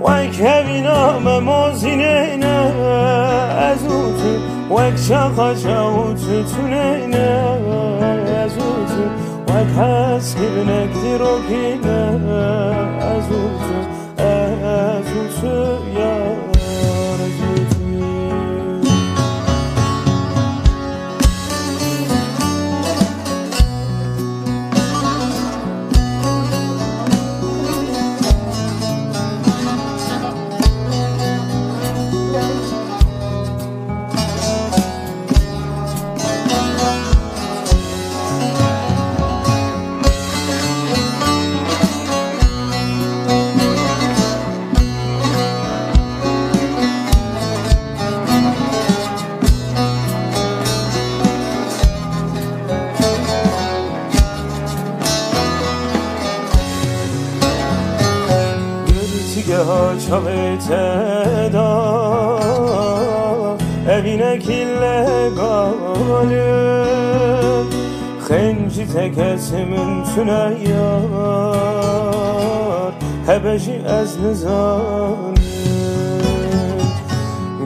وەک هەبینامە مۆزینێنە ئەزووتو وەک شەقەچە و توتونێنە ئەزووتو وەک هەستکردنێک دیرۆکینە ئەزووتو ئەزووتو یار ئەزووتو Çavete-da evinek illegali Xenci tekesimin tüne yar Hebeji ez nizanim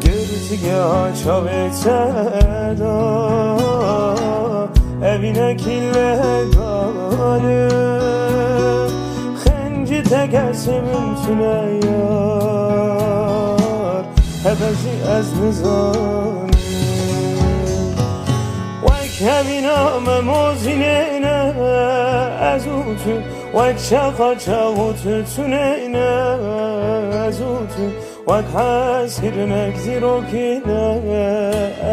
Girtige çavete-da evinek illegali Tekesimin tüne yar Hebeji ez nizanim Vek heviname mozineyne ezutu Vek şakaça u tütüneyne ezutu Vek heskirnek zirokine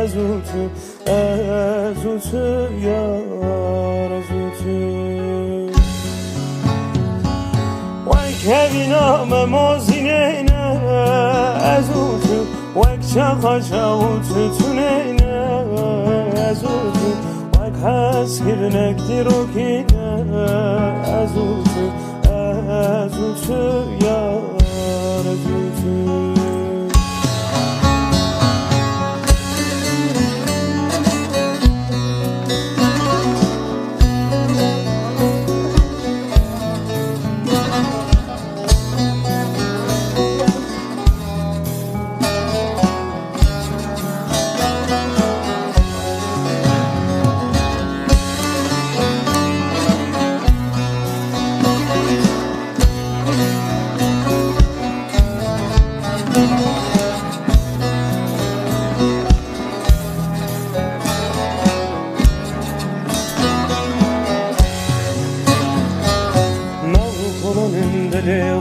ezutu Ezutu yar ezutu Keviname mozineyne ezutu Vek şakaça u tütüneyne ezutu Vek heskirnek dirokine ezutu Ezutu yar ezutu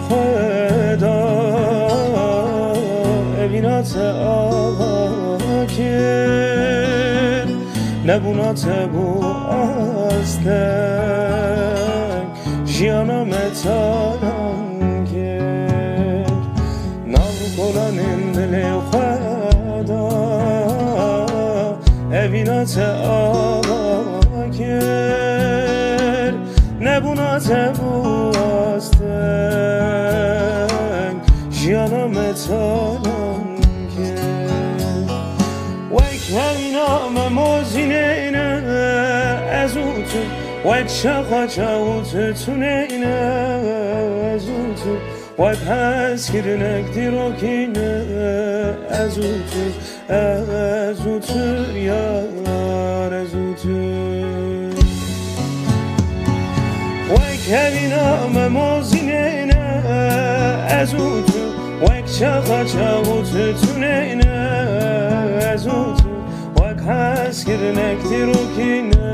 خدا evinace avakir nebunace bu astek jiyana metalan kir navkolanın dili khada evinace avakir nebunace bu astek jiyana metalan Vek heviname mozineyne ezutu Vek şakaça u tütüneyne ezutu Vek heskirnek dirokine ezutu Ezutu yar ezutu Vek heviname mozineyne ezutu Vek şakaça u tütüneyne ezutu Vek heskirnek dirokine